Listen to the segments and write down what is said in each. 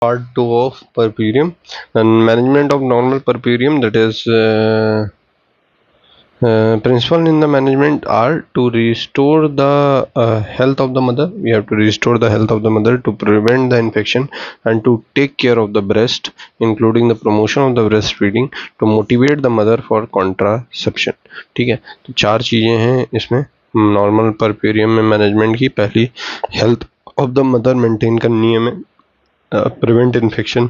Part 2 of puerperium and management of normal puerperium, that is principle in the management are to restore the health of the mother. We have to restore the health of the mother to prevent the infection and to take care of the breast, including the promotion of the breastfeeding, to motivate the mother for contraception. ठीक है, तो 4 चीज़ें हैं इसमें normal परपेरियम में management की. पहली, health of the mother maintain करनी है हमें, प्रिवेंट इन्फेक्शन.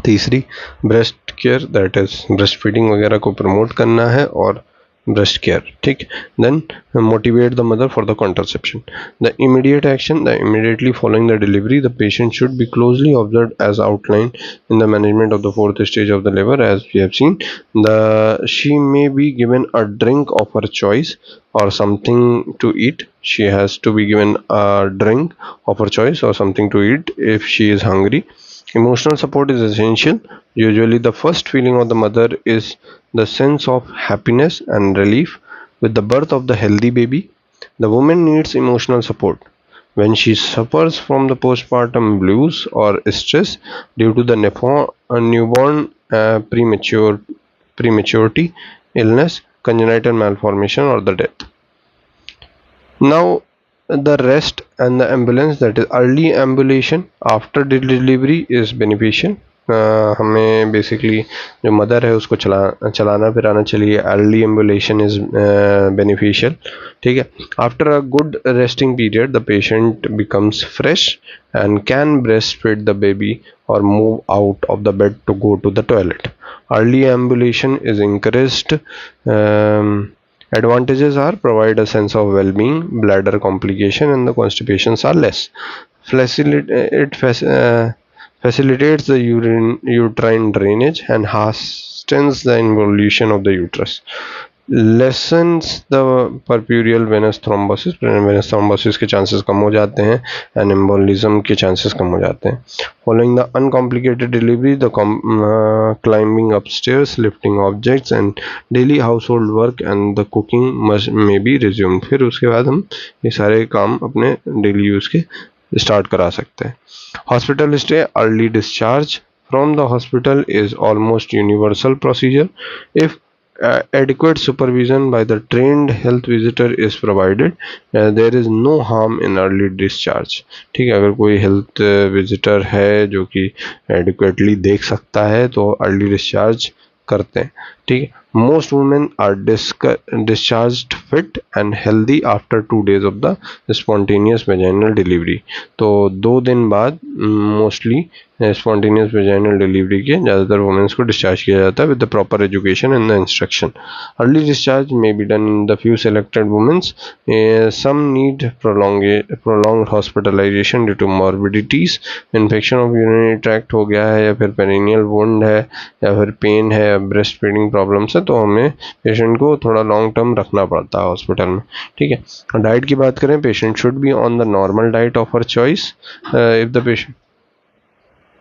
तीसरी, breast care, that is breast feeding वगैरह को प्रमोट करना है और ब्रेस्ट केयर. ठीक. Then motivate the mother for the contraception. The immediate action, the immediately following the delivery the patient should be closely observe as outline in the management of the 4th stage of the labour. As we have seen, the she may be given a drink of her choice or something to eat. She has to be given a drink of her choice or something to eat if she is hungry. Emotional support is essential. Usually the first feeling of the mother is the sense of happiness and relief with the birth of the healthy baby. The woman needs emotional support when she suffers from the postpartum blues or stress due to the newborn prematurity, illness, congenital malformation or the death. Now the rest and the ambulance, that is early ambulation after delivery is beneficial. हमें basically जो mother है उसको चलाना फिराना चाहिए. Early ambulation is beneficial. ठीक है. After a good resting period the patient becomes fresh and can breast feed the baby और move out of the bed to go to the toilet. Early ambulation is encouraged. Advantages are provide a sense of well-being, bladder complication and the constipations are less. Facilitates the uterine drainage and hastens the involution of the uterus. Lessens the perperial venous thrombosis. Venous thrombosis के chances कम हो जाते हैं and embolism के chances कम हो जाते हैं. Following the uncomplicated delivery, the climbing upstairs, lifting objects and daily household work and the cooking may be resumed. फिर उसके बाद हम ये सारे काम अपने daily use के start करा सकते हैं. Hospital stay, early discharge from the hospital is almost universal procedure if adequate supervision by the trained health visitor is provided. There is no harm in early discharge. ठीक है, अगर कोई health visitor है जो कि adequately देख सकता है तो early discharge करते हैं. ठीक है. Most women are discharged fit and healthy after 2 days of the spontaneous vaginal delivery. तो 2 दिन बाद मोस्टली स्पॉन्टेनियस वेजाइनल डिलीवरी के ज़्यादातर वुमेन्स को डिस्चार्ज किया जाता है with the proper education and the instruction. Early discharge may be done in the few selected womens. Some need prolonged hospitalisation due to morbidities. Infection of urinary tract हो गया है या फिर पेरिनियल वुंड है या फिर पेन है या ब्रेस्ट फीडिंग प्रॉब्लम्स है तो हमें पेशेंट को थोड़ा लॉन्ग टर्म रखना पड़ता है हॉस्पिटल में. ठीक है. डाइट की बात करें, patient should be on the normal diet of her choice. If the patient